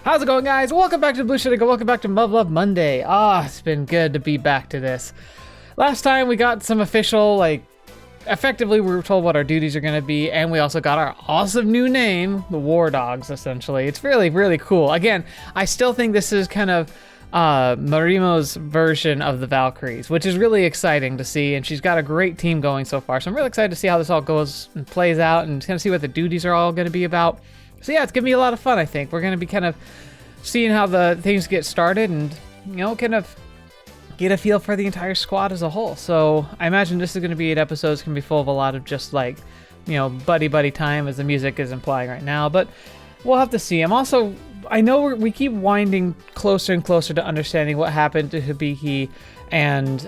How's it going, guys? Welcome back to TheBlueShifting. Welcome back to Muv-Luv Monday. It's been good to be back to this. Last time we got some official, effectively we were told what our duties are going to be, and we also got our awesome new name, the Wardogs, essentially. It's really, really cool. Again, I still think this is kind of Marimo's version of the Valkyries, which is really exciting to see, and she's got a great team going so far, so I'm really excited to see how this all goes and plays out, and kind of see what the duties are all going to be about. So yeah, it's gonna be a lot of fun, I think. We're gonna be kind of seeing how the things get started and, you know, kind of get a feel for the entire squad as a whole. So I imagine this is gonna be an episode that's gonna be full of a lot of just buddy time, as the music is implying right now, but we'll have to see. I know we keep winding closer and closer to understanding what happened to Hibiki and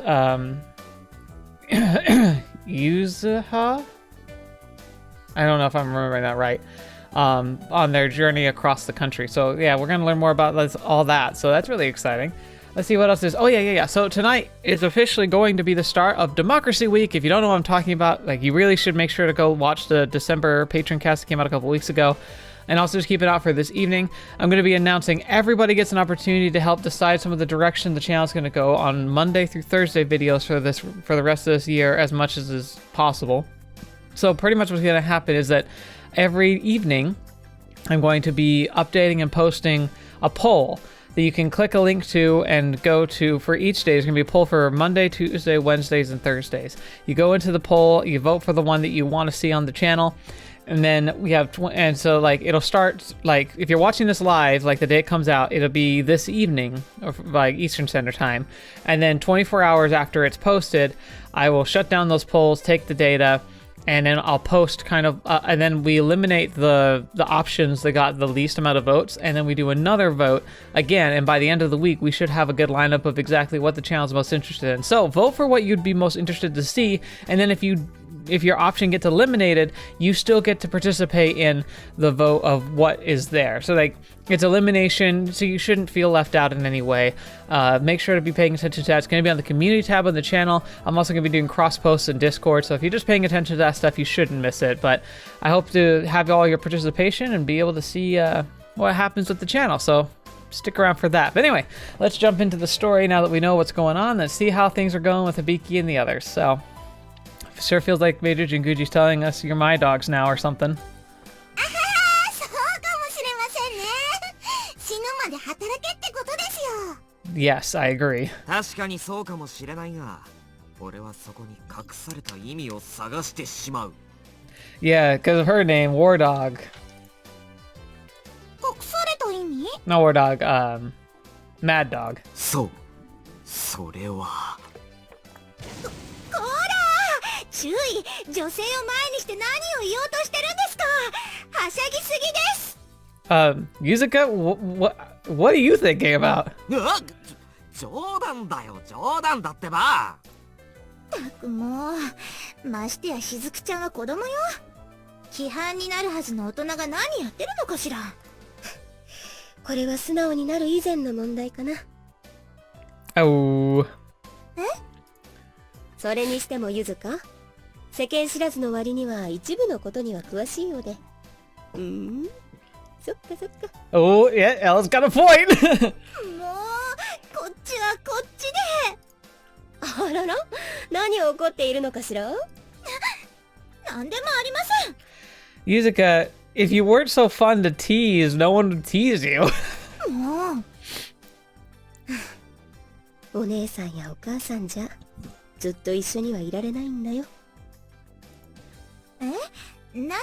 Yuzuha? I don't know if I'm remembering that right. On their journey across the country. So yeah, we're gonna learn more about all that. So that's really exciting. Let's see what else is. Oh yeah. So tonight is officially going to be the start of Democracy Week. If you don't know what I'm talking about, you really should make sure to go watch the December patron cast that came out a couple weeks ago. And also just keep it out for this evening. I'm going to be announcing everybody gets an opportunity to help decide some of the direction the channel is going to go on Monday through Thursday videos for the rest of this year, as much as is possible. So pretty much what's going to happen is that every evening, I'm going to be updating and posting a poll that you can click a link to and go to for each day. There's going to be a poll for Monday, Tuesday, Wednesdays, and Thursdays. You go into the poll, you vote for the one that you want to see on the channel, and then we have, it'll start, if you're watching this live, the day it comes out, it'll be this evening, or Eastern Standard Time, and then 24 hours after it's posted, I will shut down those polls, take the data, and then I'll post and then we eliminate the options that got the least amount of votes, and then we do another vote again, and by the end of the week, we should have a good lineup of exactly what the channel's most interested in. So vote for what you'd be most interested to see, and then if your option gets eliminated, you still get to participate in the vote of what is there. So it's elimination, so you shouldn't feel left out in any way. Make sure to be paying attention to that. It's going to be on the community tab on the channel. I'm also going to be doing cross posts in Discord, so if you're just paying attention to that stuff, you shouldn't miss it. But I hope to have all your participation and be able to see what happens with the channel. So stick around for that. But anyway, let's jump into the story now that we know what's going on. Let's see how things are going with Hibiki and the others. So it sure feels like Major Jinguji's telling us you're my dogs now or something. Yes, I agree. Yeah, because of her name, Wardog. No, Wardog, Mad Dog. Yuzuka, what are you thinking about? Oh. それにしてもゆずか、世間知らずの割には一部のことには詳しいようで。そっかそっか。Oh, yeah, Ella's got a point! もう、こっちはこっちで。あらら、何を怒っているのかしら？なんでもありません。Yuzuka, if you weren't so fun to tease, no one would tease you. もう。お姉さんやお母さんじゃ。ずっと一緒にはいられないんだよ。何？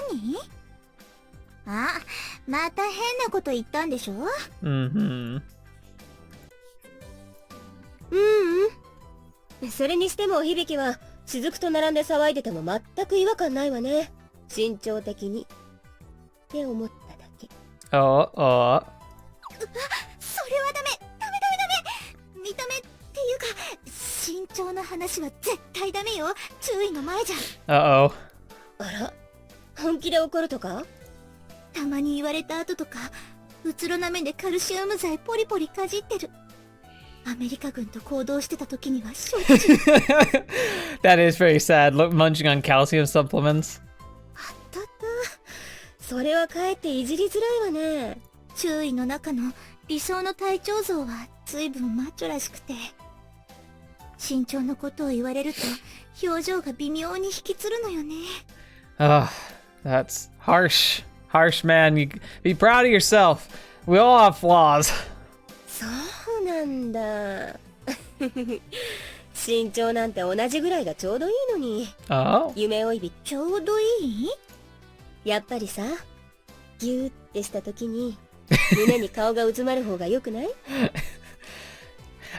あ、また変なこと言ったんでしょ？それにしても響は雫と並んで騒いでても全く違和感ないわね。身長的に。って思っただけ。それはダメ。見た目っていうか、身長の話は絶対ダメよ。注意の前じゃ。あら、本気で怒るとか？たまに言われた後とか、うつろな目でカルシウム剤ポリポリかじってる。アメリカ軍と行動してた時にはしょっちゅう。That is very sad. Munching on calcium supplements. あった。それはかえっていじりづらいわね。注意の中の理想の体調像は随分マッチョらしくて、身長のことを言われると表情が微妙に引きつるのよね。Ah, that's harsh. Harsh, man. You be proud of yourself. We all have flaws. そうなんだ。身長なんて同じぐらいがちょうどいいのに。Oh? 夢追い人。ちょうどいい？やっぱりさ、ギューってした時に胸に顔がうずまる方が良くない？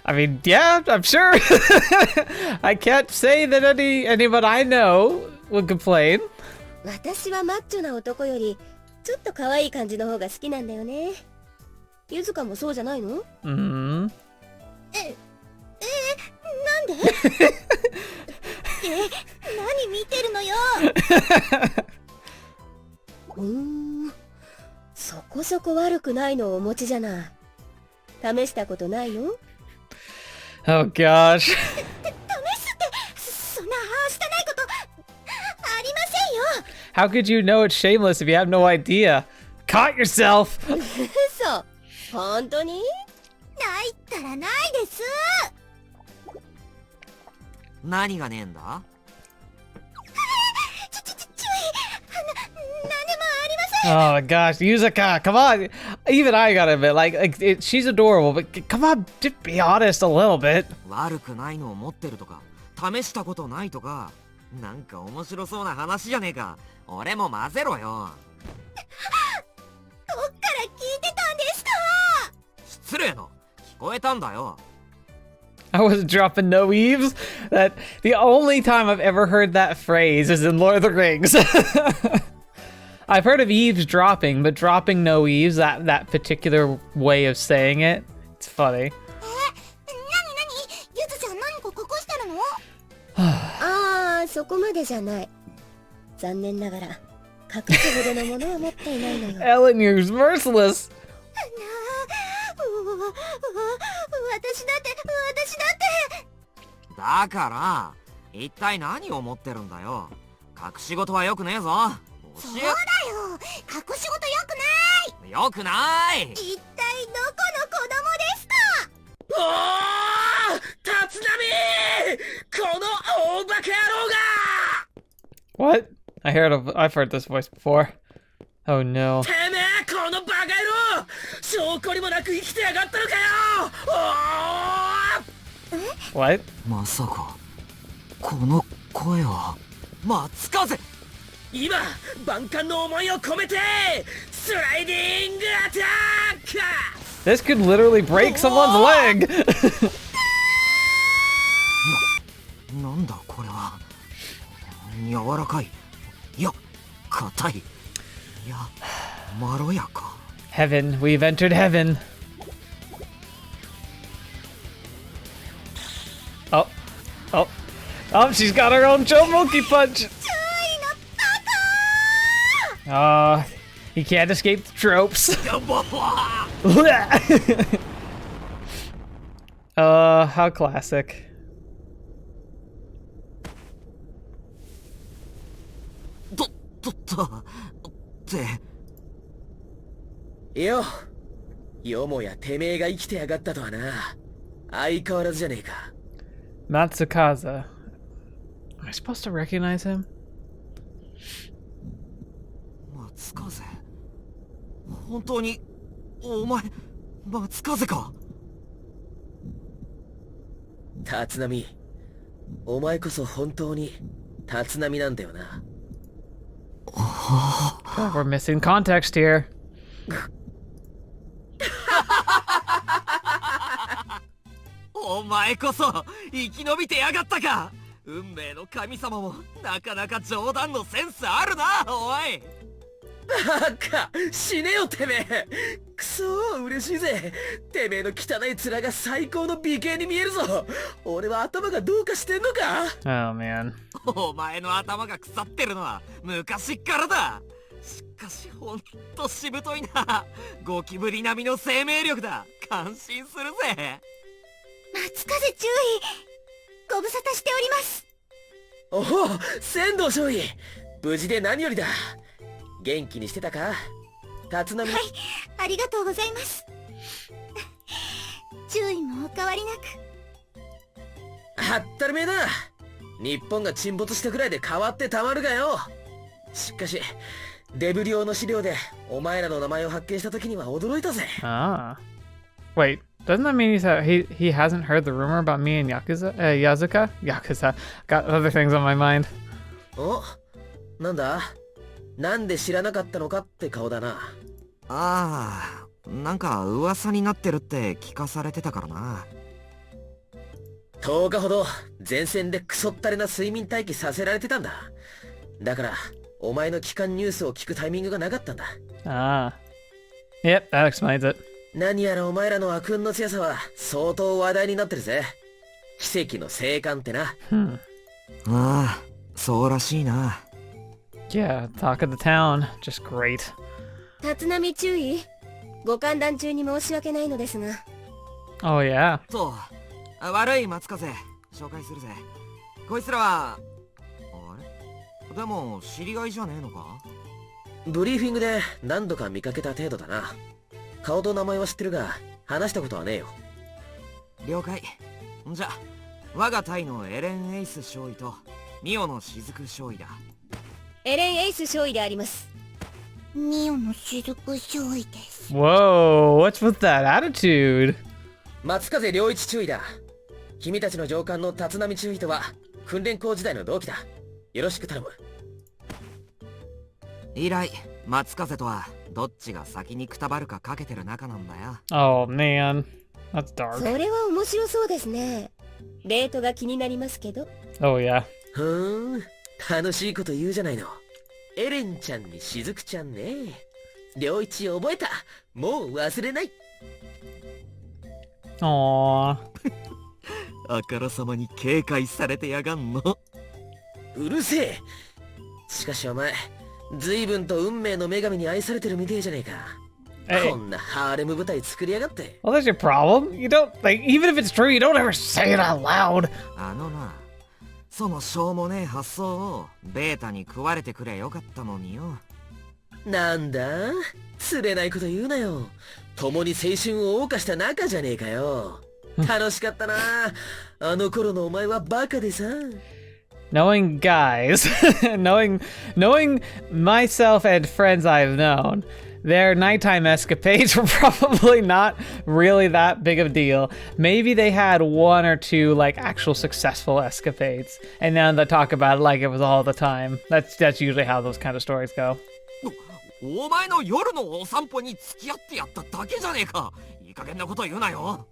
I mean, yeah, I'm sure. I can't say that anyone I know would complain. 私はマッチョな男よりちょっと可愛い感じの方が好きなんだよね。ゆずかもそうじゃないの？Mm-hmm. なんで？何見てるのよ。そこそこ悪くないのをお持ちじゃない。試したことないよ。Oh gosh. 試すってそんなはしたないことありませんよ。 How could you know it's shameless if you have no idea? Caught yourself. 嘘。本当に？ないったらないです。何がねえんだ？注意。なんでもありません。 Oh my gosh, Yuzuka, come on. Even I gotta admit, she's adorable, but come on, just be honest a little bit. 悪くないのを持ってるとか、試したことないとか、なんか面白そうな話じゃねえか。俺も混ぜろよ。どっから聞いてたんですか？失礼な。聞こえたんだよ。I wasn't dropping no eaves. That the only time I've ever heard that phrase is in Lord of the Rings. I've heard of eavesdropping, but dropping no eaves, that particular way of saying it, it's funny. なにゆずちゃん何か隠してるの？ああ、そこまでじゃない。残念ながら隠すほどのものは持っていないのよ。Ellen, you're merciless. 私だってだから、一体何を持ってるんだよ。隠し事はよくねえぞ。そうだよ。隠し事よくない。よくない。一体どこの子供ですか？おー！立浪！この大バカ野郎が！ What? I've heard this voice before. Oh no. てめえこのバカ野郎！証拠にもなく生きてやがったのかよ！おー！ What? まさか、この声は、松風！今、万感の思いを込めて、スライディングアタック！ This could literally break someone's leg. なんだこれは。柔らかい。いや、硬い。いや、まろやか。Heaven, we've entered heaven. Oh, oh, oh, she's got her own Chomoki punch. He can't escape the tropes. How classic. よ、よもやてめえが生きてやがったとはな。相変わらずじゃねえか。Matsukaze. Am I supposed to recognize him? 松風。本当に、お前、松風か。立浪、お前こそ本当に立浪なんだよな。Oh, we're missing context here. お前こそ生き延びてやがったか。運命の神様もなかなか冗談のセンスあるな、おい。バカ、死ねよてめえ。くそー、嬉しいぜ。てめえの汚い面が最高の美形に見えるぞ。俺は頭がどうかしてんのか？ Oh man. お前の頭が腐ってるのは昔っからだ。しかしほんとしぶといな。ゴキブリ並みの生命力だ。感心するぜ。松風注意。ご無沙汰しております。おお、仙道少尉、無事で何よりだ。元気にしてたか？立浪。はい、ありがとうございます。注意もお変わりなく。はったりめえだ。日本が沈没したくらいで変わってたまるがよ。しかしデブリ用の資料でお前らの名前を発見した時には驚いたぜ。Ah. Wait, doesn't that mean he hasn't heard the rumor about me and Yazuka? Yakuza. Got other things on my mind. お、なんだ？なんで知らなかったのかって顔だな。ああ、なんか噂になってるって聞かされてたからな。10日ほど前線でクソったれな睡眠待機させられてたんだ。だからお前の帰還ニュースを聞くタイミングがなかったんだ。Ah. Yep, that explains it. 何やらお前らの悪運の強さは相当話題になってるぜ。奇跡の生還ってな。ああ、そうらしいな。Yeah, talk of the town. Just great. 立浪注意。ご歓談中に申し訳ないのですが。Oh, yeah. そう、悪い松風、紹介するぜ。こいつらは、あれ？でも知り合いじゃねえのか？ブリーフィングで何度か見かけた程度だな。顔と名前は知ってるが話したことはねえよ。了解。じゃ、我が隊のエレン・エイス少尉とミオの雫少尉だ。エレン・エイス少尉であります。ミオの雫少尉です。Whoa, what's with that attitude? 松風良一中尉だ。君たちの上官の立浪中尉とは訓練校時代の同期だ。よろしく頼む。以来、松風とはどっちが先にくたばるかかけてる仲なんだよ。Oh, man. That's dark. それは面白そうですね。レートが気になりますけど。Oh, yeah. 楽しいこと言うじゃないの。エレンちゃんに雫ちゃんね。良一覚えた。もう忘れない。Aww. あからさまに警戒されてやがんの。うるせえ。しかしお前、随分と運命の女神に愛されてるみてえじゃねえか。Hey. こんなハーレム部隊作りやがって。Well, that's your problem. You don't, like, even if it's true, you don't ever say it out loud. あのな、そのしょうもねえ発想をベータに食われてくれよかったのによ。なんだ？釣れないこと言うなよ。共に青春を謳歌した仲じゃねえかよ。楽しかったな。あの頃のお前はバカでさ。Knowing guys, knowing myself and friends I've known, their nighttime escapades were probably not really that big of a deal. Maybe they had one or two like actual successful escapades, and then they talk about it like it was all the time. That's usually how those kind of stories go. お前の夜のお散歩に付き合ってやっただけじゃねえか。いい加減なこと言うなよ。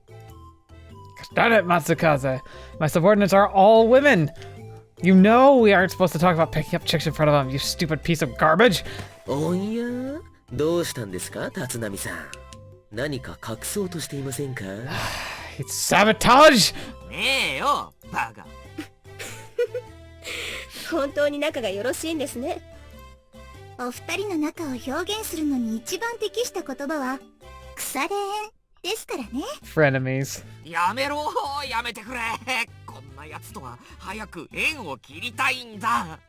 Darn it, Matsukaze. My subordinates are all women. You know we aren't supposed to talk about picking up chicks in front of them, you stupid piece of garbage. おや？どうしたんですか、立浪さん。何か隠そうとしていませんか？ It's sabotage! ねえよ、バカ。本当に仲がよろしいんですね。お二人の仲を表現するのに一番適した言葉は腐れ縁ですからね。Frenemies. やめろ、やめてくれ。こんなやつとは早く縁を切りたいんだ。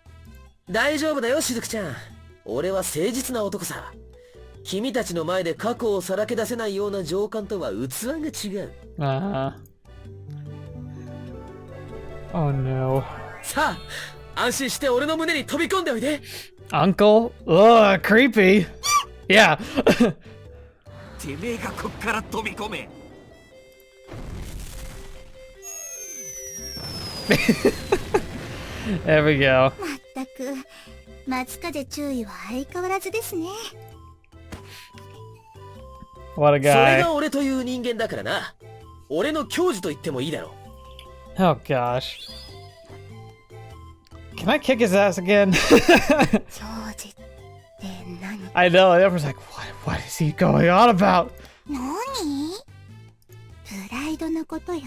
大丈夫だよ、しずくちゃん。俺は誠実な男さ。君たちの前で過去をさらけ出せないような上官とは器が違う。Oh no. さあ、安心して俺の胸に飛び込んでおいで。Uncle? Ugh, creepy. Yeah. てめえがこっから飛び込め。There we go. まったく松風注意は相変わらずですね。What a それ guy. が俺という人間だからな。俺の教授と言ってもいいだろう。 Oh gosh. Can I kick his ass again? 教授って何？ I know, everyone's like, what is he going on about? 何？プライドのことよ。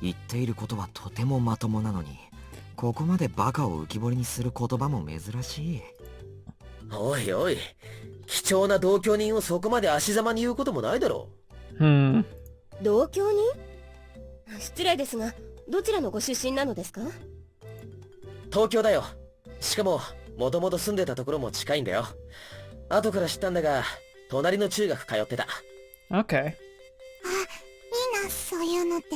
言っていることはとてもまともなのに、ここまでバカを浮き彫りにする言葉も珍しい。おいおい、貴重な同居人をそこまで足ざまに言うこともないだろう。同居人？失礼ですが、どちらのご出身なのですか？東京だよ。しかも、もともと住んでたところも近いんだよ。後から知ったんだが、隣の中学通ってた。Okay. いいな、そういうのって。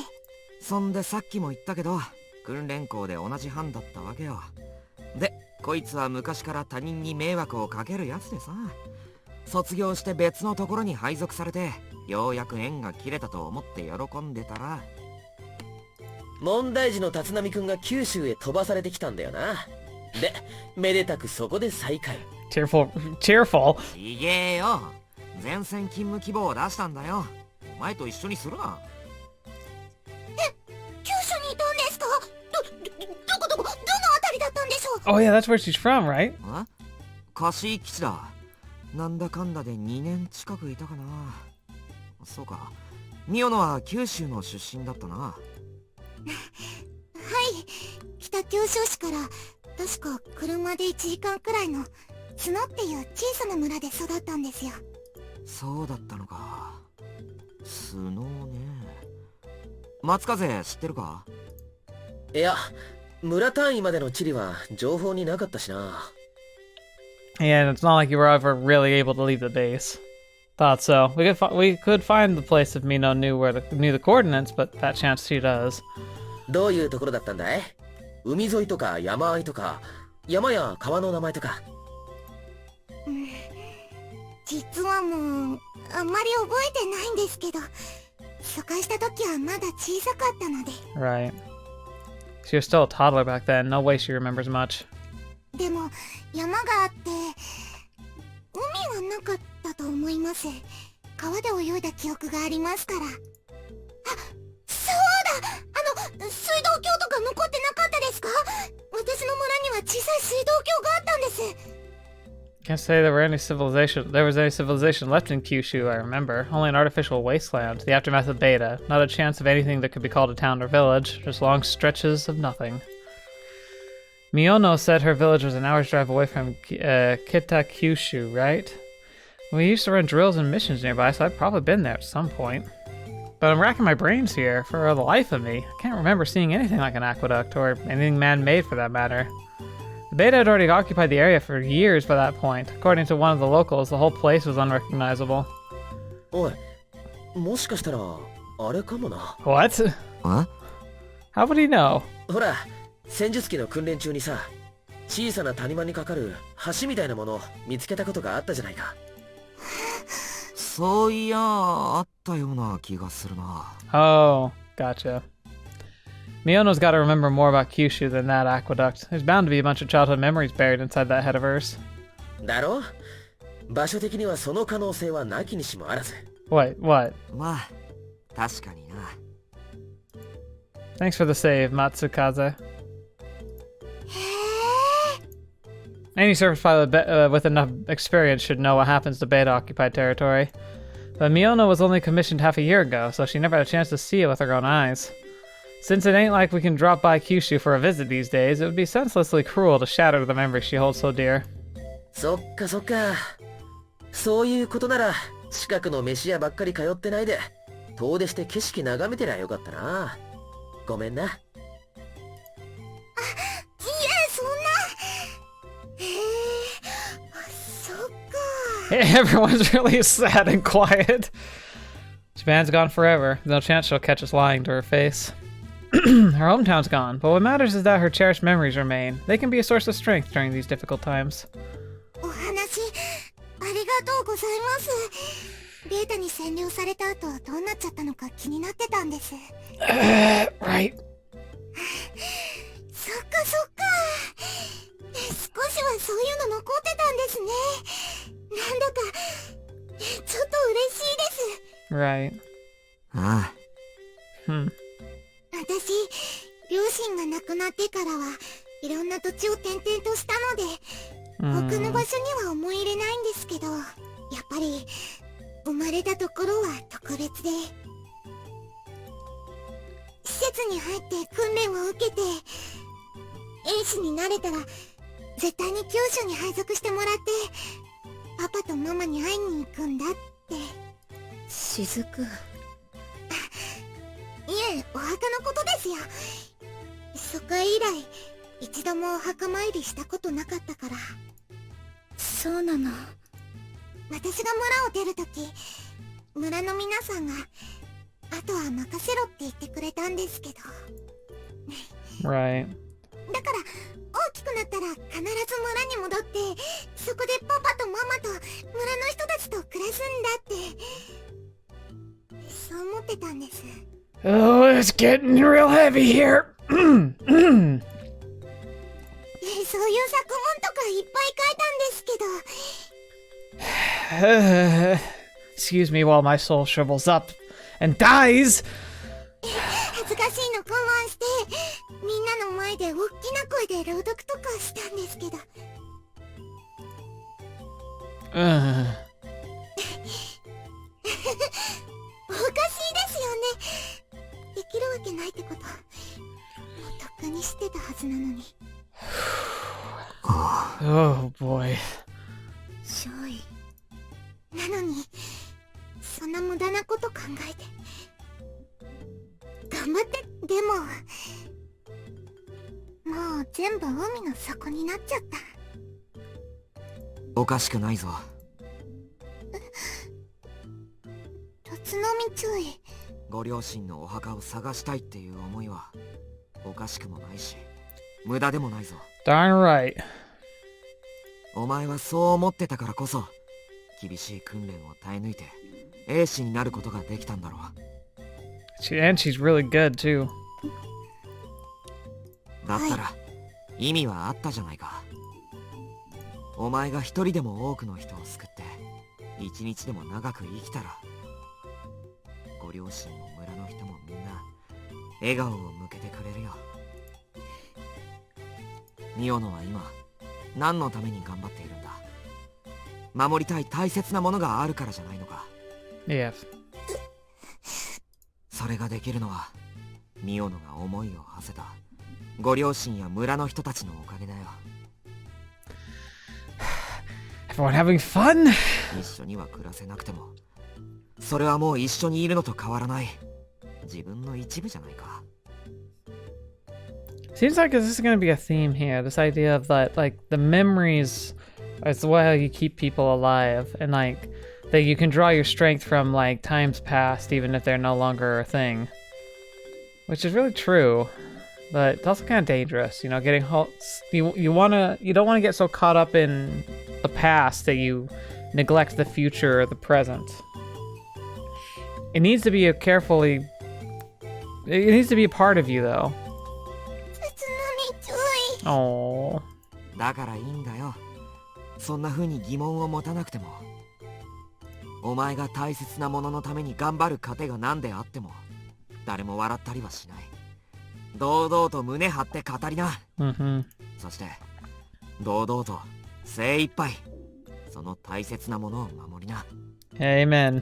そんでさっきも言ったけど、訓練校で同じ班だったわけよ。で、こいつは昔から他人に迷惑をかけるやつでさ、卒業して別のところに配属されて、ようやく縁が切れたと思って喜んでたら、問題児の立浪くんが九州へ飛ばされてきたんだよな。で、めでたくそこで再会。Tearful. いげえよ。前線勤務希望を出したんだよ。お前と一緒にするな。九州にいたんですか？どのあたりだったんでしょう？ Oh yeah, that's where she's from, right? 貸し基地だ。なんだかんだで2年近くいたかな。そうか。ミヨノは九州の出身だったな。はい、北九州市から確か車で1時間くらいの角っていう小さな村で育ったんですよ。そうだったのか。スノーね。松風知ってるか？いや、村単位までの地理は情報になかったしな。Yeah, and it's not like you were ever really able to leave the base. Thought so. We could find the place if Mino knew the coordinates, but that chance she does. どういうところだったんだい？海沿いとか山あいとか、山や川の名前とか。実はもうあんまり覚えてないんですけど、疎開した時はまだ小さかったので。Right. She was still a toddler back then. No way she remembers much. でも山があって海はなかったと思います。川で泳いだ記憶がありますから。あ、そうだ、水道橋とか残ってなかったですか？私の村には小さい水道橋があったんです。Can't say there was any civilization left in Kyushu, I remember. Only an artificial wasteland, the aftermath of Beta. Not a chance of anything that could be called a town or village, just long stretches of nothing. Miyono said her village was an hour's drive away from Kitakyushu, right? We used to run drills and missions nearby, so I've probably been there at some point. But I'm racking my brains here, for the life of me. I can't remember seeing anything like an aqueduct, or anything man-made for that matter. The Beta had already occupied the area for years by that point. According to one of the locals, the whole place was unrecognizable. おい、もしかしたらあれかもな。What? How would he know? ほら、戦術機の訓練中にさ、小さな谷間にかかる橋みたいなものを見つけたことがあったじゃないか。そういやあったような気がするな。Oh, gotcha. Miyono's got to remember more about Kyushu than that aqueduct. There's bound to be a bunch of childhood memories buried inside that head of hers. だろ？場所的にはその可能性はなきにしもあらず。Wait, what? まあ、確かにな。Thanks for the save, Matsukaze. Any surface pilot with enough experience should know what happens to Beta-occupied territory. But Miyono was only commissioned half a year ago, so she never had a chance to see it with her own eyes. Since it ain't like we can drop by Kyushu for a visit these days, it would be senselessly cruel to shatter the memories she holds so dear. そっかそっか。そういうことなら、近くの飯屋ばっかり通ってないで、遠出して景色眺めてりゃよかったな。ごめんな。いえ、そんな。そっか。 Everyone's really sad and quiet. Japan's gone forever. No chance she'll catch us lying to her face. Her hometown's gone, but what matters is that her cherished memories remain. They can be a source of strength during these difficult times. お話ありがとうございます。ベータに占領された後どうなっちゃったのか気になってたんです。Right. そっかそっか。少しはそういうの残ってたんですね。なんだかちょっと嬉しいです。Right. ああ。私、両親が亡くなってからはいろんな土地を転々としたので、他の場所には思い入れないんですけど、やっぱり生まれたところは特別で、施設に入って訓練を受けて兵士になれたら絶対に九州に配属してもらってパパとママに会いに行くんだって。雫。いえ、お墓のことですよ。疎開以来一度もお墓参りしたことなかったから。そうなの。私が村を出るとき、村の皆さんが、あとは任せろって言ってくれたんですけど。Right. だから、大きくなったら必ず村に戻って、そこでパパとママと村の人たちと暮らすんだって、そう思ってたんです。Oh, it's getting real heavy here. そういう作文とかいっぱい書いたんですけど。Excuse me while my soul shrivels up and dies. 恥ずかしいの我慢して、みんなの前で大きな声で朗読とかしたんですけど。おかしいですよね。できるわけないってこと、もうとっくに知ってたはずなのに。Oh boy. 少尉。なのに、そんな無駄なこと考えて。頑張って、でも、もう全部海の底になっちゃった。おかしくないぞ。辰野み注意。ご両親のお墓を探したいっていう思いはおかしくもないし無駄でもないぞ。 Darn right. お前はそう思ってたからこそ厳しい訓練を耐え抜いて英士になることができたんだろう。And she's really good too. だったら意味はあったじゃないか。お前が一人でも多くの人を救って一日でも長く生きたらご両親も村の人もみんな笑顔を向けてくれるよ。ミオノは今何のために頑張っているんだ。守りたい大切なものがあるからじゃないのか。Yeah. それができるのはミオノが思いを馳せたご両親や村の人たちのおかげだよ。Everyone having fun? 一緒には暮らせなくてもそれはもう一緒にいるのと変わらない自分の一部じゃないか。 Seems like this is going to be a theme here. This idea of that, like, the memories is how you keep people alive, and like that you can draw your strength from like times past, even if they're no longer a thing. Which is really true, but it's also kind of dangerous. You know, getting you don't want to get so caught up in the past that you neglect the future or the present. It needs to be a part of you, though. 辰野み注意。Oh. だからいいんだよ。そんな風に疑問を持たなくても。お前が大切なもののために頑張る糧が何であっても誰も笑ったりはしない。堂々と胸張って語りな。Mm-hmm. そして堂々と精一杯その大切なものを守りな。 Amen.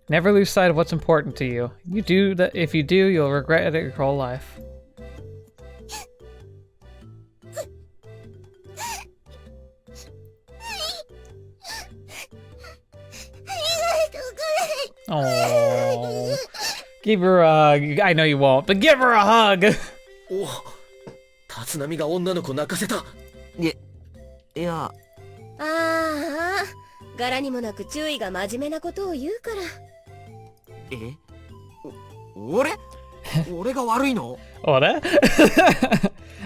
Never lose sight of what's important to you. You do that. If you do, you'll regret it your whole life. Oh, give her a hug. I know you won't, but give her a hug. お、立浪が女の子泣かせた。いやああ、柄にもなく注意が真面目なことを言うから。俺が悪いの？ What?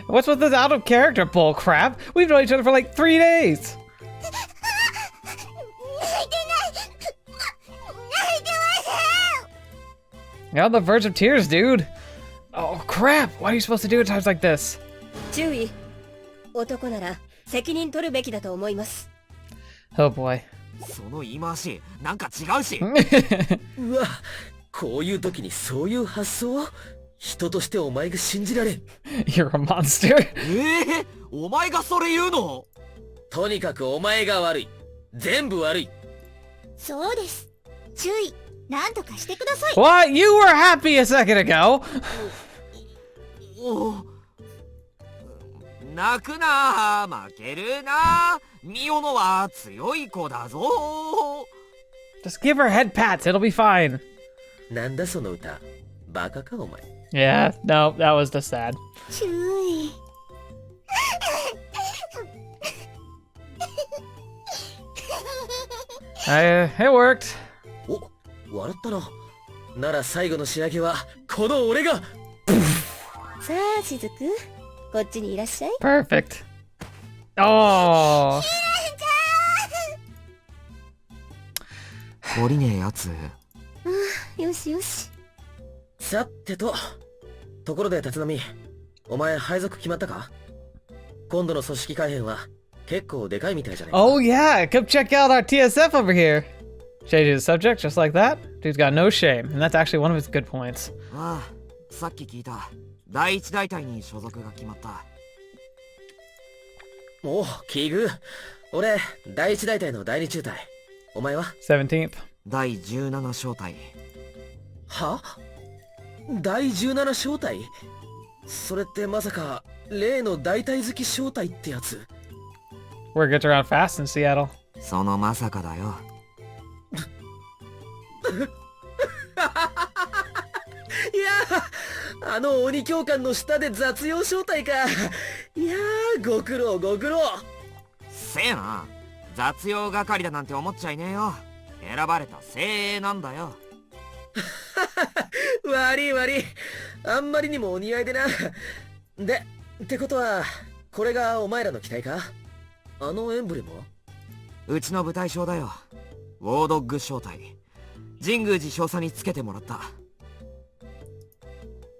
What's with this out of character bull crap? We've known each other for like 3 days. 泣いてません。 You're on the verge of tears, dude. Oh crap! What are you supposed to do at times like this? 注意。男なら責任取るべきだと思います。Oh boy. その言い回しなんか違うし。うわ、こういう時にそういう発想？人としてお前が信じられん。You're a monster. お前がそれ言うの？とにかくお前が悪い。全部悪い。そうです。注意、なんとかしてください。 What? You were happy a second ago. 泣くな、負けるな。ミオノは強い子だぞ。 Just give her head pats. It'll be fine. なんだその歌。バカかお前。Yeah. No, that was just sad. 注意。It worked. お、笑ったな。なら最後の仕上げはこの俺が。さあしずく、こっちにいらっしゃい。 Perfect. Oh. 懲りねえやつ。よしよし。さてと、ところで立浪、お前配属決まったか？今度の組織改編は結構でかいみたいじゃねえか。 Oh yeah, come check out our TSF over here. Changes the subject just like that. Dude's got no shame, and that's actually one of his good points. ああ、さっき聞いた。第一大隊に所属が決まった。おう、奇遇。俺、第一大隊の第二中隊。お前は？ 17th. 第17小隊。は？第17小隊？それってまさか例の大隊好き小隊ってやつ？ Word gets around fast in Seattle. そのまさかだよ。いやー、あの鬼教官の下で雑用招待か。いやー、ご苦労ご苦労。せえな、雑用係だなんて思っちゃいねえよ。選ばれた精鋭なんだよ。悪い悪い、あんまりにもお似合いでな。で、ってことはこれがお前らの機体か？あのエンブレムは？うちの部隊章だよ。ウォードッグ小隊。神宮寺少佐につけてもらった。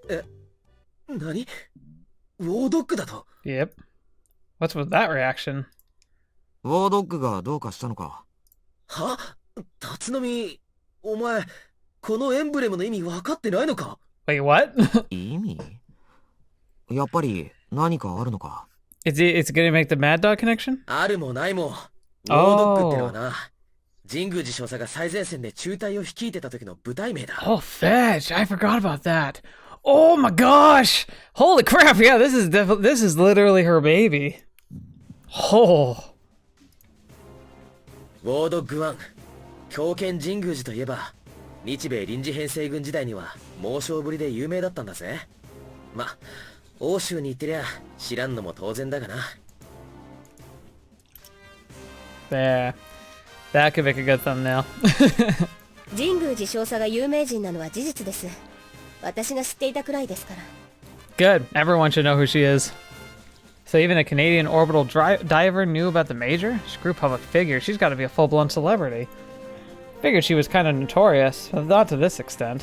え、何？ウォードッグだと？ Yep. What's with that reaction? ウォードッグがどうかしたのか？は？立浪、お前このエンブレムの意味分かってないのか？ Wait, what? 意味？やっぱり何かあるのか？ It's gonna make the Mad Dog connection? あるもないも、ウォードッグってのはな、神宮寺少佐が最前線で中隊を率いてた時の部隊名だ。 Oh, fetch! I forgot about that. Oh my gosh! Holy crap! Yeah, this is literally her baby. Oh. ウォードッグ1、狂犬神宮寺といえば日米臨時編成軍時代には猛将ぶりで有名だったんだぜ。ま、欧州に行ってりゃ知らんのも当然だがな。 There. That could make a good thumbnail. 神宮寺少佐が有名人なのは事実です。私が知っていたくらいですから。 Good. Everyone should know who she is. So even a Canadian orbital diver knew about the Major? Screw public figure. She's got to be a full-blown celebrity. Figured she was kind of notorious, but not to this extent.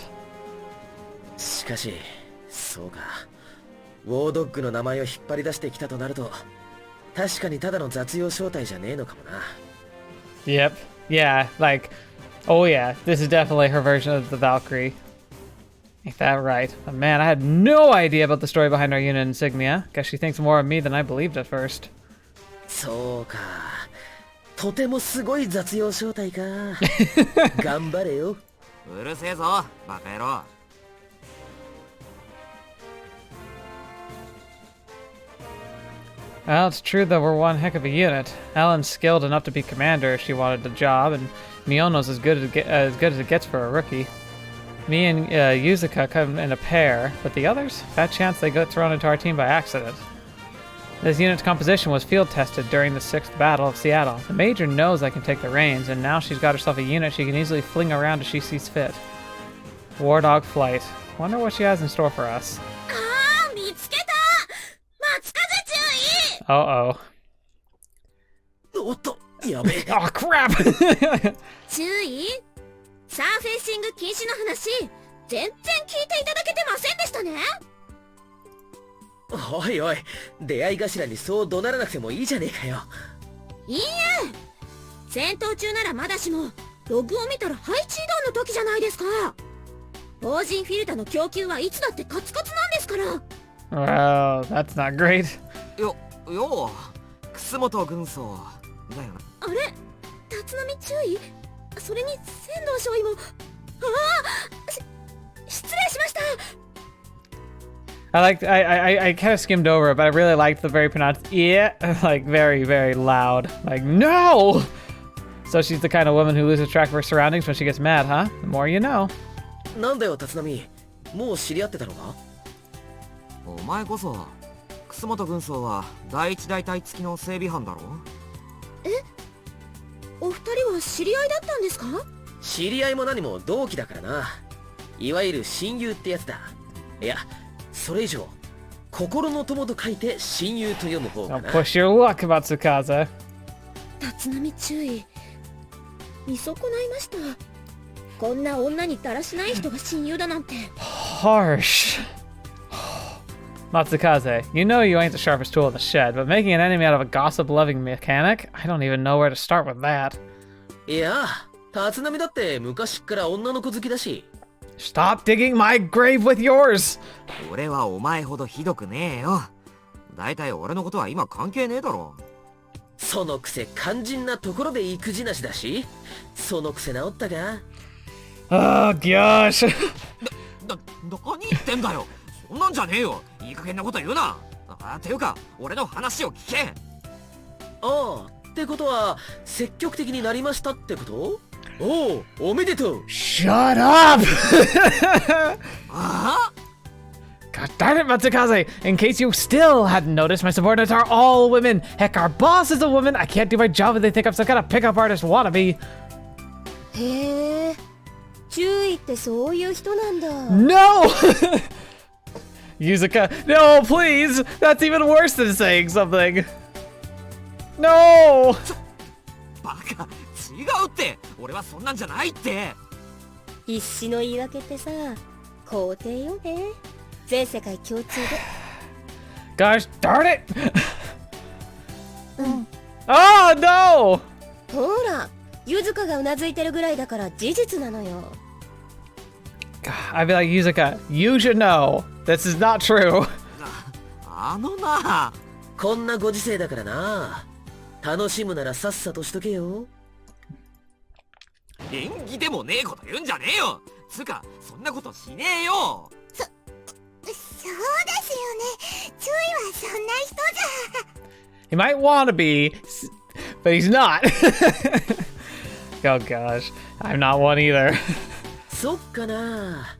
しかし、そうか。ウォードッグの名前を引っ張り出してきたとなると、確かにただの雑用招待じゃねえのかもな。 Yep. Yeah, like, oh yeah, this is definitely her version of the Valkyrie. Ain't that right? But man, I had no idea about the story behind our unit insignia. Guess she thinks more of me than I believed at first. そうか。とてもすごい雑用招待か。頑張れよ。うるせえぞ、バカ野郎。Well, it's true that we're one heck of a unit. Ellen's skilled enough to be commander if she wanted the job, and Miyono's as good as it gets for a rookie. Me and Yuzuka come in a pair, but the others? Fat chance they got thrown into our team by accident. This unit's composition was field tested during the 6th Battle of Seattle. The Major knows I can take the reins, and now she's got herself a unit she can easily fling around as she sees fit. Wardog flight. Wonder what she has in store for us. あー、見つけた！松風注意！ Uh-oh. おっと、やべえ。 Oh, crap! 注意？サーフェイシング禁止の話、全然聞いていただけてませんでしたね。おいおい、出会い頭にそう怒鳴らなくてもいいじゃねえかよ。いいえ、戦闘中ならまだしも、ログを見たら配置移動の時じゃないですか。防塵フィルタの供給はいつだってカツカツなんですから。Well, that's not great. よう、楠本軍曹だよな。あれ、立浪注意。それに仙道少尉も。失礼しました。I kind of skimmed over it, but I really liked the very pronounced yeah, like very, very loud. Like, no! So she's the kind of woman who loses track of her surroundings when she gets mad, huh? The more you know. なんだよ、立浪。もう知り合ってたのか？お前こそ、楠本軍曹は第一大隊付きの整備班だろ？お二人は知り合いだったんですか？知り合いも何も同期だからな。いわゆる親友ってやつだ。いや、それ以上、心の友と書いて親友と読む方か Don't な。 push your luck, Matsukaze. 立浪注意。見損ないました。こんな女にだらしない人が親友だなんて。Harsh. Matsukaze, you know you ain't the sharpest tool in the shed, but making an enemy out of a gossip-loving mechanic? I don't even know where to start with that. いや、立浪だって昔っから女の子好きだし。Stop digging my grave with yours! 俺はお前ほどひどくねえよ。だいたい俺のことは今関係ねえだろ。そのくせ肝心なところで育児なしだし、そのくせ治ったが。Oh, gosh. 何言ってんだよ。そんなんじゃねえよ。いい加減なこと言うな。ていうか、俺の話を聞け。ああ、ってことは、積極的になりましたってこと？おお、おめでとう。 Shut up! ああ God darn it, Matsukaze! In case you still hadn't noticed, my subordinates are all women. Heck, our boss is a woman. I can't do my job if they think I'm some kind of pickup artist wannabe. へえ、注意ってそういう人なんだ。No! Yuzuka, no, please! That's even worse than saying something. No! バカ、違うって。俺はそんなんじゃないって。必死の言い訳ってさ、肯定よね。全世界共通で。Gosh darn it! Oh, no! ほら、ゆずかがうなずいてるぐらいだから事実なのよ。I'd be like, Yuzuka, you should know. This is not true. あのな。こんなご時世だからな。楽しむならさっさとしとけよ。演技でもねえこと言うんじゃねえよ。つうか、そんなことしねえよ。そうですよね。注意はそんな人じゃ。 He might want to be, but he's not. Oh gosh, I'm not one either. そっかな。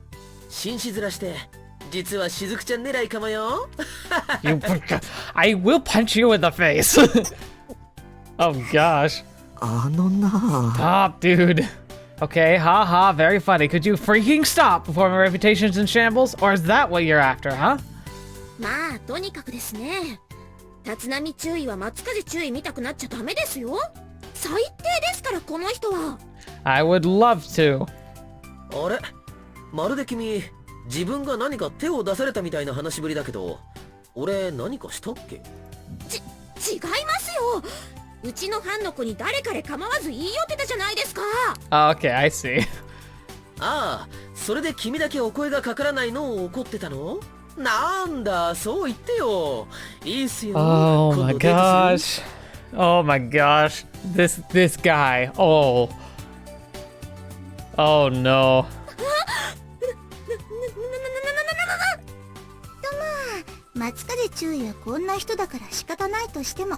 紳士面して、実はしずくちゃん狙いかもよ。You, I will punch you in the face. Oh gosh. あのな。 Stop, dude. Okay, haha, very funny. Could you freaking stop before my reputation's in shambles? Or is that what you're after, huh? まあ、とにかくですね。立浪注意は松風注意見たくなっちゃダメですよ。最低ですから、この人は。I would love to. あれ、まるで君、自分が何か手を出されたみたいな話ぶりだけど、俺何かしたっけ？違いますよ。うちのファンの子に誰彼構わず言い寄ってたじゃないですか。Oh, okay, I see. ああ、それで君だけお声がかからないのを怒ってたの？なんだ、そう言ってよ。いいっすよ。 Oh 今 my 度デートす gosh. る？ Oh my gosh. This guy. Oh. Oh no. 松風注意はこんな人だから仕方ないとしても、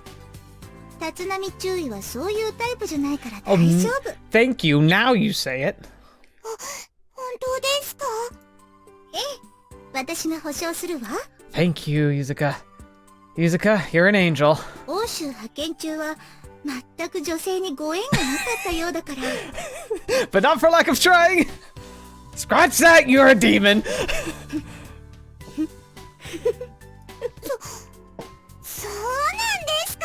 立浪注意はそういうタイプじゃないから大丈夫。Thank you. Now you say it. 本当ですか？ええ、私が保証するわ。 Thank you, Yuzuka. Yuzuka, you're an angel. 欧州派遣中は全く女性にご縁がなかったようだから。But not for lack of trying. Scratch that, you're a demon. そうなんですか。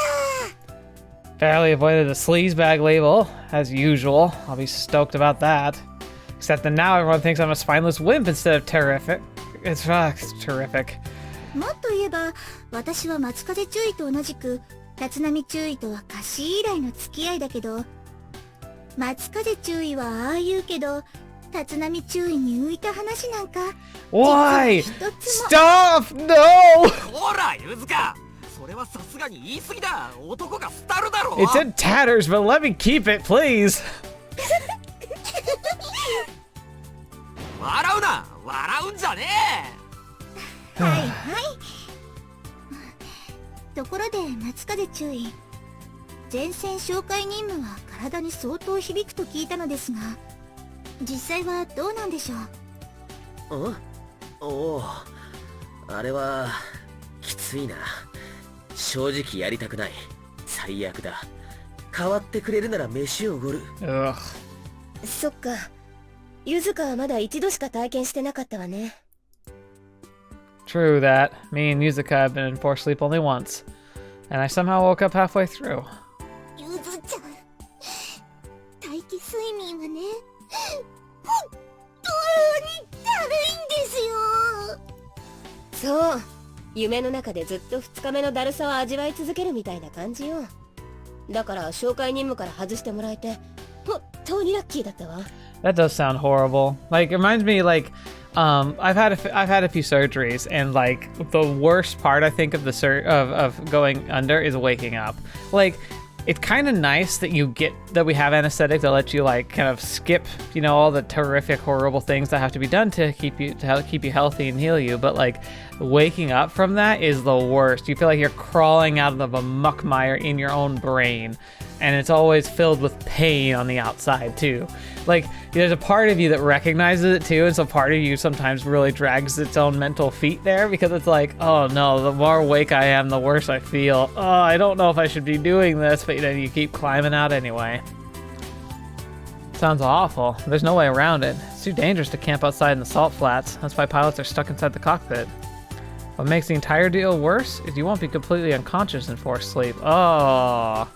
Barely avoided the sleazebag label, as usual. I'll be stoked about that. Except that now everyone thinks I'm a spineless wimp instead of terrific. It's terrific. もっと言えば、私は松風注意と同じく、立浪注意とは歌詞以来の付き合いだけど、松風注意はああ言うけど、立浪注意に浮いた話なんか、 Why? 実は一つも。 Stop! No! ほら、ゆずか。それはさすがに言い過ぎだ。男が廃るだろ。 It's in tatters, but let me keep it, please. 笑うな。笑うんじゃねえ。はいはい。ところで松風注意、前線紹介任務は体に相当響くと聞いたのですが、実際はどうなんでしょう？おお、あれはきついな。正直やりたくない。最悪だ。代わってくれるなら飯をおごる。 Ugh. そっか。ゆずかはまだ一度しか体験してなかったわね。True that. Me and Yuzuka have been in forced sleep only once. And I somehow woke up halfway through. ゆずちゃん、待機睡眠はね、本当にだるいんですよ。そう。夢の中でずっと2日目のだるさを味わい続けるみたいな感じよ。だから紹介任務から外してもらえて本当にラッキーだったわ。 That does sound horrible. Like, it reminds me, like, I've had a few surgeries, and like the worst part I think of the of going under is waking up. Like, it's kind of nice that we have anesthetic to let you like kind of skip, you know, all the terrific, horrible things that have to be done to keep you healthy and heal you. But like, waking up from that is the worst. You feel like you're crawling out of a muck mire in your own brain, and it's always filled with pain on the outside too. Like, there's a part of you that recognizes it too, and so part of you sometimes really drags its own mental feet there, because it's like, oh no, the more awake I am, the worse I feel. Oh, I don't know if I should be doing this, but then you keep climbing out anyway. Sounds awful. There's no way around it. It's too dangerous to camp outside in the salt flats. That's why pilots are stuck inside the cockpit. What makes the entire deal worse is you won't be completely unconscious in forced sleep. Oh.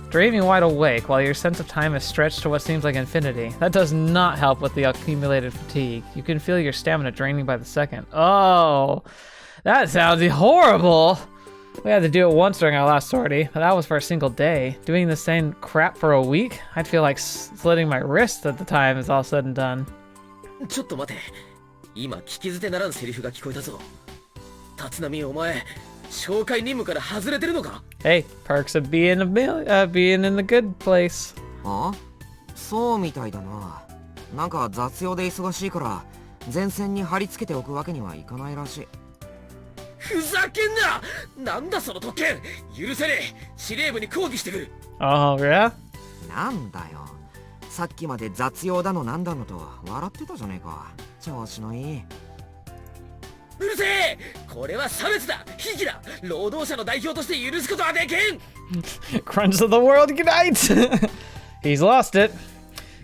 Dreaming wide awake while your sense of time is stretched to what seems like infinity. That does not help with the accumulated fatigue. You can feel your stamina draining by the second. Oh, that sounds horrible. We had to do it once during our last sortie, but that was for a single day. Doing the same crap for a week? I'd feel like slitting my wrist at the time it's all said and done. ちょっと待て。今聞き捨てならんセリフが聞こえたぞ。立浪、お前紹介任務から外れてるのか？ Hey, perks of being in the good place. あ？そうみたいだな。なんか雑用で忙しいから前線に貼り付けておくわけにはいかないらしい。ふざけんな！なんだその特権！許せねえ！司令部に抗議してくる。 Oh, yeah? なんだよ。さっきまで雑用だのなんだのと笑ってたじゃねえか。調子のいい。うるせえ！これは差別だ！悲劇だ！労働者の代表として許すことはできん！ Grunts of the world unite! He's lost it.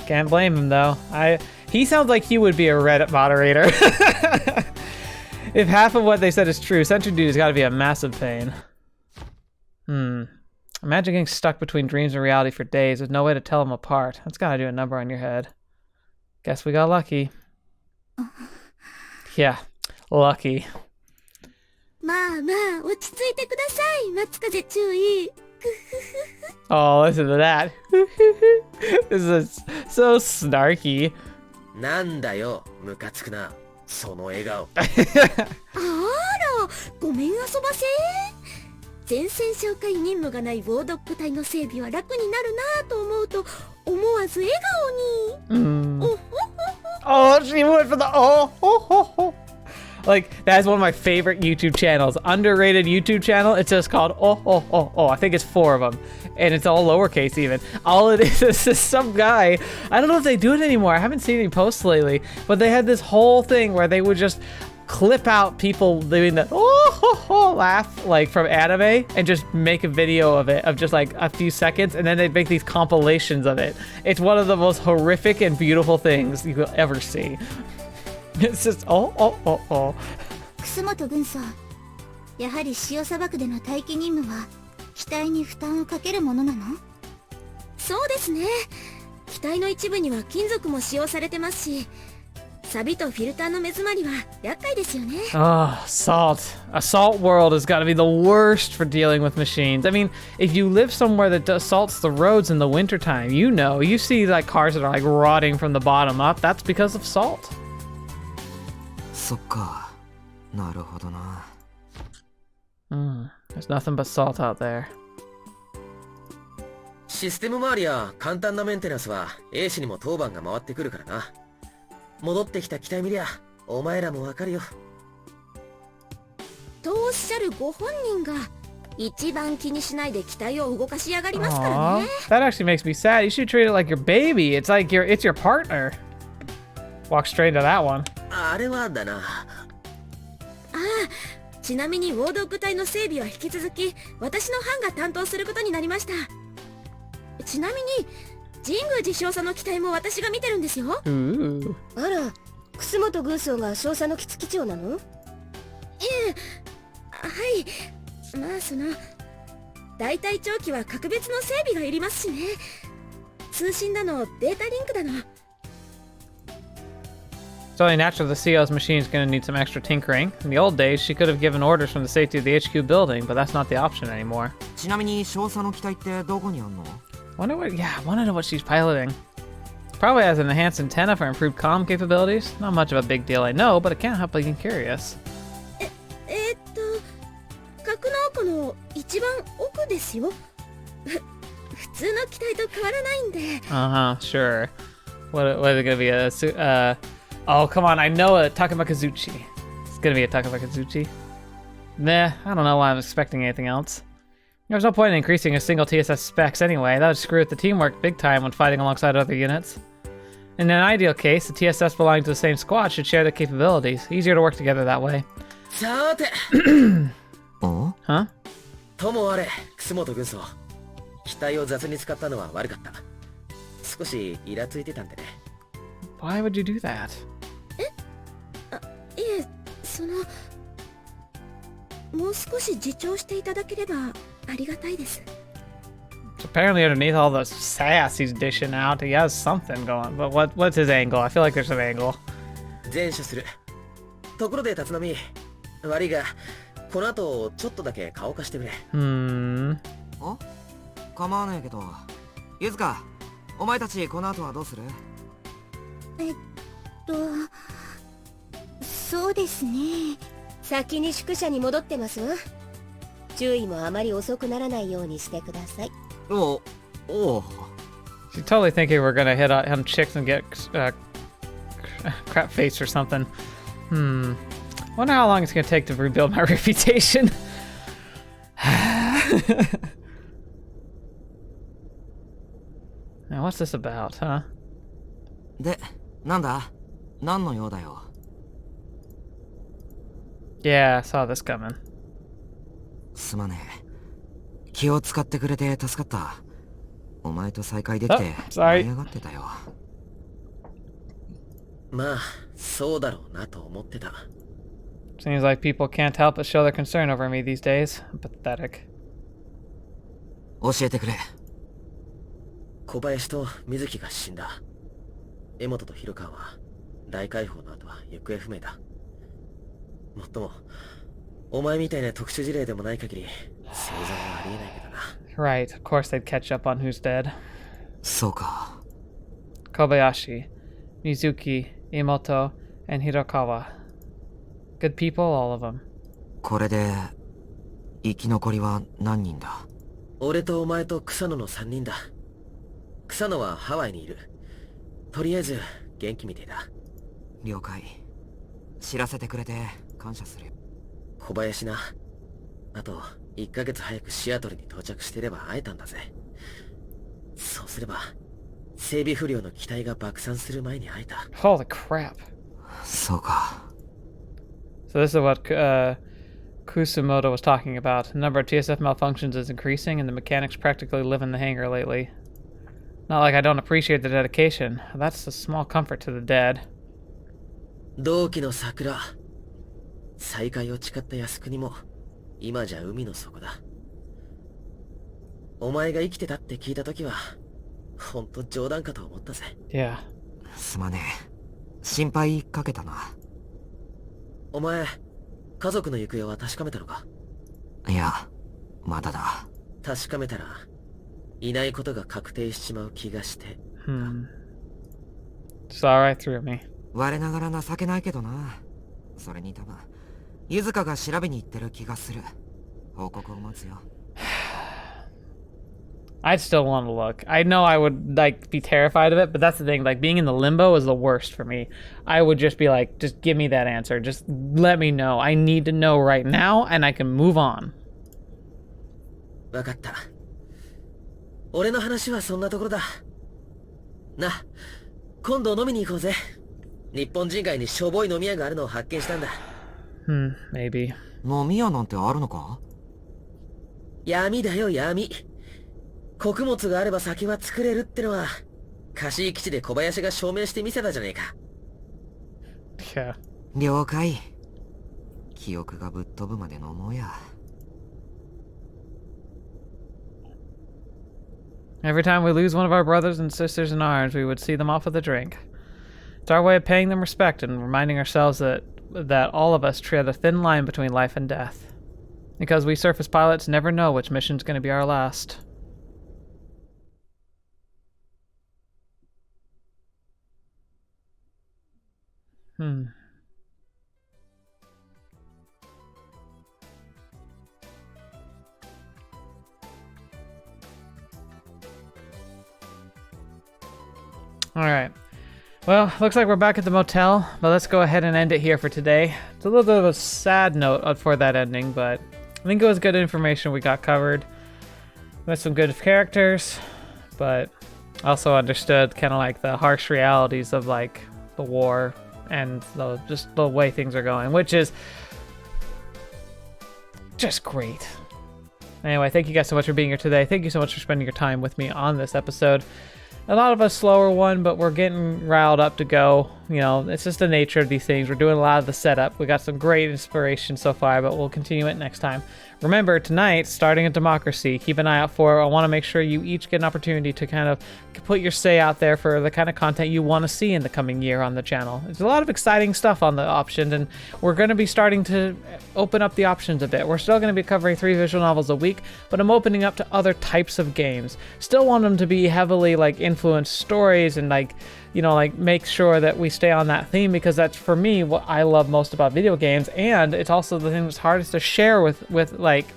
Can't blame him though. He sounds like he would be a Reddit moderator. If half of what they said is true, Sentry Dude's gotta be a massive pain. Imagine getting stuck between dreams and reality for days with no way to tell them apart. That's gotta do a number on your head. Guess we got lucky. Yeah, lucky. まあまあ落ち着いてください。松風注意。 Oh, listen to that. This is so snarky. なんだよ、ムカつくな。その笑顔。あら、ごめん遊ばせ。前線紹介任務がないウォードッグ隊の整備は楽になるなと思うと思わず笑顔に。おほほほ。 Oh, she went for the oh. Like, that is one of my favorite YouTube channels. Underrated YouTube channel. It's just called oh. I think it's 4 of them. And it's all lowercase even. All it is some guy. I don't know if they do it anymore. I haven't seen any posts lately. But they had this whole thing where they would just clip out people doing the laugh, like, from anime, and just make a video of it, of just like a few seconds, and then they'd make these compilations of it. It's one of the most horrific and beautiful things you will ever see. It's just oh. 楠本軍曹、やはり塩砂漠での待機任務は機体に負担をかけるものなの？そうですね。機体の一部には金属も使用されてますし、錆とフィルターの目詰まりは厄介ですよね。 Oh, salt. A salt world has got to be the worst for dealing with machines. I mean, if you live somewhere that salts the roads in the wintertime, you know, you see like cars that are like rotting from the bottom up. That's because of salt. そっか。なるほどな。There's nothing but salt out there. システム周りや簡単なメンテナンスは A 氏にも当番が回ってくるからな。戻ってきた機体見りゃお前らもわかるよ。とおっしゃるご本人が一番気にしないで機体を動かしやがりますからね。 That actually makes me sad. You should treat it like your baby. It's like it's your partner. Walk straight into that one. あれはだな。ちなみにウォードッグ隊の整備は引き続き私の班が担当することになりました。ちなみに神宮寺少佐の機体も私が見てるんですよ。Ooh. あら、楠本軍曹が少佐の基地長なの？はい。まあ大隊長機は格別の整備がいりますしね。通信だのデータリンクだの。 It's only natural the CO's machine is going to need some extra tinkering. In the old days, she could have given orders from the safety of the HQ building, but that's not the option anymore. ちなみに少佐の機体ってどこにあんの？ I want to know what she's piloting. Probably has an enhanced antenna for improved comm capabilities. Not much of a big deal, I know, but it can't help being curious. 格納庫の一番奥ですよ。普通の機体と変わらないんで。Sure. What is it going to be? Oh, come on, I know a Takamakazuchi. It's going to be a Takamakazuchi. Nah, I don't know why I'm expecting anything else. There's no point in increasing a single TSS specs anyway. That would screw with the teamwork big time when fighting alongside other units. In an ideal case, the TSS belonging to the same squad should share the capabilities. Easier to work together that way. さて。Huh? ともあれ、楠本軍曹。機体を雑に使ったのは悪かった。少しイラついてたんでね。Why would you do that? いえ、もう少し自重していただければありがたいです。 Apparently underneath all the sass he's dishing out, he has something going. But what's his angle? I feel like there's an angle. 前処する。ところで辰巳、悪いが、この後ちょっとだけ顔貸してくれ。お？構わないけど。ゆずか、お前たちこの後はどうする？そうですね。先に宿舎に戻ってますわ。注意もあまり遅くならないようにしてください。おう。She's totally thinking we're gonna hit on chicks and get crap face or something. Wonder how long it's gonna take to rebuild my reputation. Now what's this about, huh? で、なんだ？何の用だよ。Yeah, I saw this coming. すまねえ。気を使ってくれて助かった。お前と再会できて盛り上がってたよ。まあ、そうだろうなと思ってた。Seems like people can't help but show their concern over me these days. Pathetic. 教えてくれ。小林と水木が死んだ。江本と広川は大解放の後は行方不明だ。もっとも、お前みたいな特殊事例でもない限り、生存はありえないけどな。Right, of course they'd catch up on who's dead. そうか。Kobayashi, Mizuki, Imoto, and Hirokawa. Good people, all of them. これで生き残りは何人だ？俺とお前と草野の3人だ。草野はハワイにいる。とりあえず元気みてえだ。了解。知らせてくれて感謝する。小林な。あと1ヶ月早くシアトルに到着してれば会えたんだぜ。そうすれば整備不良の機体が爆散する前に会えた。Holy crap. そうか。So this is what Kusumoto was talking about. The number of TSF malfunctions is increasing, and the mechanics practically live in the hangar lately. Not like I don't appreciate the dedication. That's a small comfort to the dead. 同期の桜。再会を誓った靖国も今じゃ海の底だ。お前が生きてたって聞いたときはほんと冗談かと思ったぜ。Yeah. すまねえ。心配かけたな。お前、家族の行方は確かめたのか？いや、まだだ。確かめたらいないことが確定しちまう気がして。Saw right through me. 我ながら情けないけどな。それに多分ゆずかが調べに行ってる気がする。報告を待つよ。I'd still want to look. I know I would like be terrified of it, but that's the thing. Like being in the limbo is the worst for me. I would just be like, just give me that answer. Just let me know. I need to know right now, and I can move on. わかった。俺の話はそんなところだ。な、今度飲みに行こうぜ。日本人街にしょぼい飲み屋があるのを発見したんだ。Maybe. 飲み屋なんてあるのか？闇だよ、闇。穀物があれば酒は作れるってのは、貸し基地で小林が証明してみせたじゃねえか。Yeah. 了解。記憶がぶっ飛ぶまで飲もうや。Every time we lose one of our brothers and sisters in arms, we would see them off with a drink. It's our way of paying them respect and reminding ourselves that all of us tread a thin line between life and death. Because we surface pilots never know which mission's going to be our last. Alright. Well, looks like we're back at the motel, but let's go ahead and end it here for today. It's a little bit of a sad note for that ending, but I think it was good information we got covered. With some good characters, but also understood kind of like the harsh realities of like the war and just the way things are going, which is just great. Anyway, thank you guys so much for being here today. Thank you so much for spending your time with me on this episode. A lot of a slower one, but we're getting riled up to go. You know, it's just the nature of these things. We're doing a lot of the setup. We got some great inspiration so far, but we'll continue it next time. Remember, tonight, starting a democracy. Keep an eye out for it. I want to make sure you each get an opportunity to kind of put your say out there for the kind of content you want to see in the coming year on the channel. There's a lot of exciting stuff on the options, and we're going to be starting to open up the options a bit. We're still going to be covering 3 visual novels a week, but I'm opening up to other types of games. Still want them to be heavily like influenced stories and like, you know, like make sure that we stay on that theme, because that's for me what I love most about video games, and it's also the thing that's hardest to share with like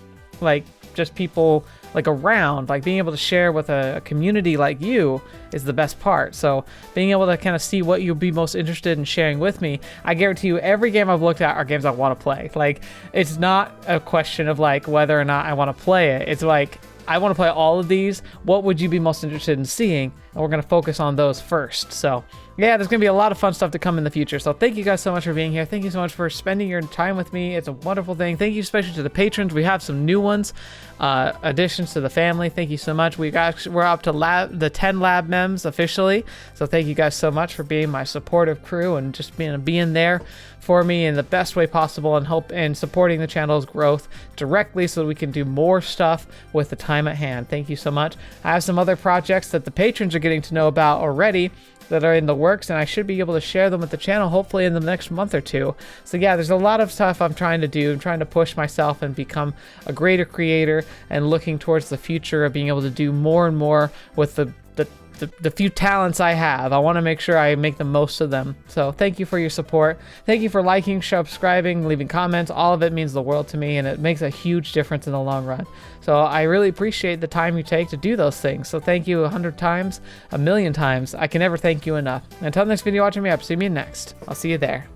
just people like around. Like being able to share with a community like you is the best part. So being able to kind of see what you'll be most interested in sharing with me, I guarantee you every game I've looked at are games I want to play. Like it's not a question of like whether or not I want to play it. It's like I want to play all of these. What would you be most interested in seeing? And we're going to focus on those first. So yeah, there's going to be a lot of fun stuff to come in the future. So thank you guys so much for being here. Thank you so much for spending your time with me. It's a wonderful thing. Thank you especially to the patrons. We have some new ones, additions to the family. Thank you so much. We're up to the 10 lab mems officially. So thank you guys so much for being my supportive crew and just being there for me in the best way possible, and supporting the channel's growth directly so that we can do more stuff with the time at hand. Thank you so much. I have some other projects that the patrons are getting to know about already that are in the works, and I should be able to share them with the channel hopefully in the next month or two. So yeah, there's a lot of stuff I'm trying to do. I'm trying to push myself and become a greater creator, and looking towards the future of being able to do more and more with the few talents I have. I want to make sure I make the most of them. So thank you for your support. Thank you for liking, subscribing, leaving comments. All of it means the world to me, and it makes a huge difference in the long run. So I really appreciate the time you take to do those things. So thank you 100 times, 1,000,000 times. I can never thank you enough. Until next video watching me up, see me next. I'll see you there.